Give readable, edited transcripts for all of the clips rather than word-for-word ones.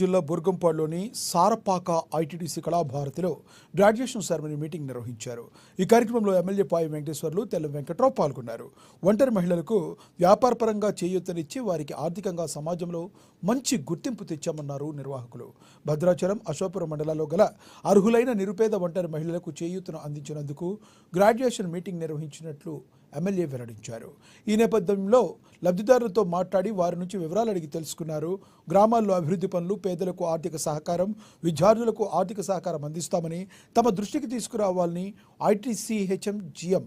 జిల్లా బుర్గంపాడులోని సారపాక ఐటీడీసీ కళాభారతిలో గ్రాడ్యుయేషన్ సెరమనీ మీటింగ్ నిర్వహించారు. ఈ కార్యక్రమంలో ఎమ్మెల్యే పాయి వెంకటేశ్వర్లు, తెల్లం వెంకట్రావు పాల్గొన్నారు. ఒంటరి మహిళలకు వ్యాపారపరంగా చేయూతనిచ్చి వారికి ఆర్థికంగా సమాజంలో మంచి గుర్తింపు తెచ్చామన్నారు నిర్వాహకులు. భద్రాచలం, అశోకపురం మండలాల్లో గల అర్హులైన నిరుపేద ఒంటరి మహిళలకు చేయూతను అందించినందుకు గ్రాడ్యుయేషన్ మీటింగ్ నిర్వహించినట్లు ఎమ్మెల్యే వెల్లడించారు. ఈ నేపథ్యంలో లబ్ధిదారులతో మాట్లాడి వారి నుంచి వివరాలు అడిగి తెలుసుకున్నారు. గ్రామాల్లో అభివృద్ధి పనులు, పేదలకు ఆర్థిక సహకారం, విద్యార్థులకు ఆర్థిక సహకారం అందిస్తామని తమ దృష్టికి తీసుకురావాలని ఐటీసీ హెచ్ఆర్జీఎం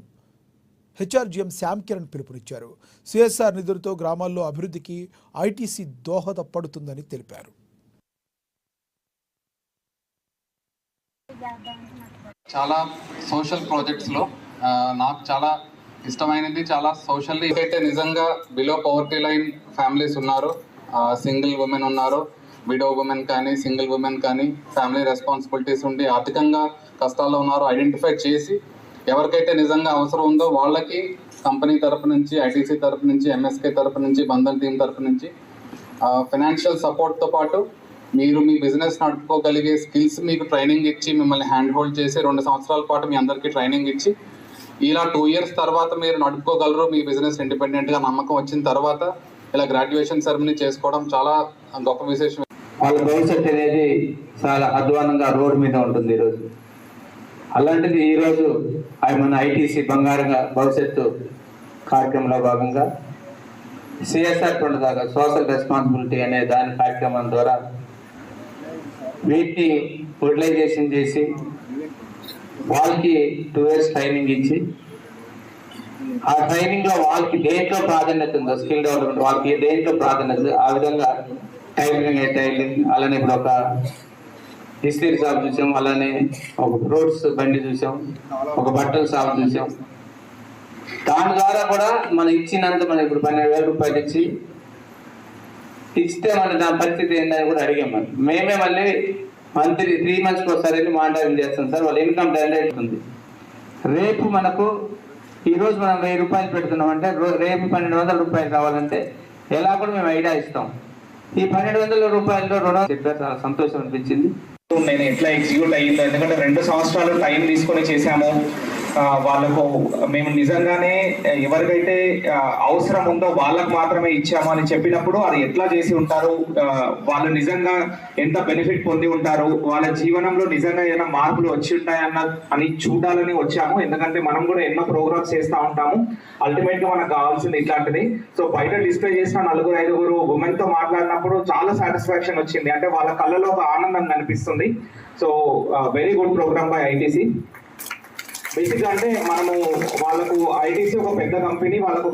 శ్యామ్ కిరణ్ పిలుపునిచ్చారు. సిఎస్ఆర్ నిధులతో గ్రామాల్లో అభివృద్ధికి ఐటీసీ దోహదపడుతుందని తెలిపారు. చాలా సోషల్ ప్రాజెక్ట్స్లో నాకు చాలా ఇష్టమైనది చాలా సోషల్లీ అయితే నిజంగా బిలో పవర్టీ లైన్ ఫ్యామిలీస్ ఉన్నారు, సింగిల్ ఉమెన్ ఉన్నారు, విడో ఉమెన్ కానీ సింగిల్ ఉమెన్ కానీ ఫ్యామిలీ రెస్పాన్సిబిలిటీస్ ఉండి ఆర్థికంగా కష్టాల్లో ఉన్నారు ఐడెంటిఫై చేసి ఎవరికైతే నిజంగా అవసరం ఉందో వాళ్ళకి కంపెనీ తరపు నుంచి, ఐటీసీ తరపు నుంచి, ఎంఎస్కే తరపు నుంచి, బంధన్ టీం తరపు నుంచి ఫైనాన్షియల్ సపోర్ట్తో పాటు మీరు మీ బిజినెస్ నడుపుకోగలిగే స్కిల్స్ మీకు ట్రైనింగ్ ఇచ్చి మిమ్మల్ని హ్యాండ్ హోల్డ్ చేసి 2 సంవత్సరాల పాటు మీ అందరికీ ట్రైనింగ్ ఇచ్చి ఇలా 2 years తర్వాత మీరు నడుపుకోగలరు, మీ బిజినెస్ ఇండిపెండెంట్గా నమ్మకం వచ్చిన తర్వాత ఇలా గ్రాడ్యుయేషన్ సెరమనీ చేసుకోవడం చాలా గొప్ప విశేషం. వాళ్ళ భవిష్యత్తు అనేది చాలా అధ్వానంగా రోడ్డు మీద ఉంటుంది ఈరోజు. అలాంటిది ఈరోజు మన ఐటీసీ బంగారంగా భవిష్యత్తు కార్యక్రమంలో భాగంగా సిఎస్ఆర్ దాకా సోషల్ రెస్పాన్సిబిలిటీ అనే దాని కార్యక్రమం ద్వారా వీటిని యూటిలైజేషన్ చేసి వాళ్ళకి 2 years ట్రైనింగ్ ఇచ్చి ఆ ట్రైనింగ్ లో వాళ్ళకి దేంట్లో ప్రాధాన్యత ఉందో స్కిల్ డెవలప్మెంట్ వాళ్ళకి దేంట్లో ప్రాధాన్యత ఆ విధంగా టైలరింగ్ అలానే ఇప్పుడు ఒక ఇస్త్రీ షాప్ చూసాం, అలానే ఒక ఫ్రూట్స్ బండి చూసాం, ఒక బట్టల షాప్ చూసాం. దాని ద్వారా కూడా మనం ఇచ్చినంత మనం ఇప్పుడు 12,000 రూపాయలు ఇస్తే మన దాని పరిస్థితి ఏంటని కూడా అడిగాం. మేమే మళ్ళీ మంత్లీ 3 months ఒకసారి వెళ్ళి మానిటరింగ్ చేస్తాం సార్. వాళ్ళ ఇన్కమ్ జనరేట్ ఉంది. రేపు మనకు ఈరోజు మనం 1000 రూపాయలు పెడుతున్నామంటే రేపు 1200 రూపాయలు కావాలంటే ఎలా కూడా మేము ఐడియా ఇస్తాం. ఈ 1200 రూపాయల్లో రుణం చెప్పారు, చాలా సంతోషం అనిపించింది. నేను ఎట్లా ఎగ్జిక్యూట్ అయ్యిందో, ఎందుకంటే 2 సంవత్సరాలు టైం తీసుకొని చేశాము. వాళ్ళకు మేము నిజంగానే ఎవరికైతే అవసరం ఉందో వాళ్ళకు మాత్రమే ఇచ్చాము అని చెప్పినప్పుడు అది ఎట్లా చేసి ఉంటారు, వాళ్ళు నిజంగా ఎంత బెనిఫిట్ పొంది ఉంటారు, వాళ్ళ జీవనంలో నిజంగా ఏదైనా మార్పులు వచ్చి ఉంటాయన్న అని చూడాలని వచ్చాము. ఎందుకంటే మనం కూడా ఎన్నో ప్రోగ్రామ్స్ చేస్తూ ఉంటాము. అల్టిమేట్ గా మనకు కావాల్సింది ఇట్లాంటిది. సో బయట డిస్ప్లే చేసిన 4-5 ఉమెన్ తో మాట్లాడినప్పుడు చాలా సాటిస్ఫాక్షన్ వచ్చింది. అంటే వాళ్ళ కళ్ళలో ఒక ఆనందం కనిపిస్తుంది. So very good program by ITC. బేసిక్గా అంటే మనము వాళ్ళకు ఐటీసీ ఒక పెద్ద కంపెనీ, వాళ్ళకు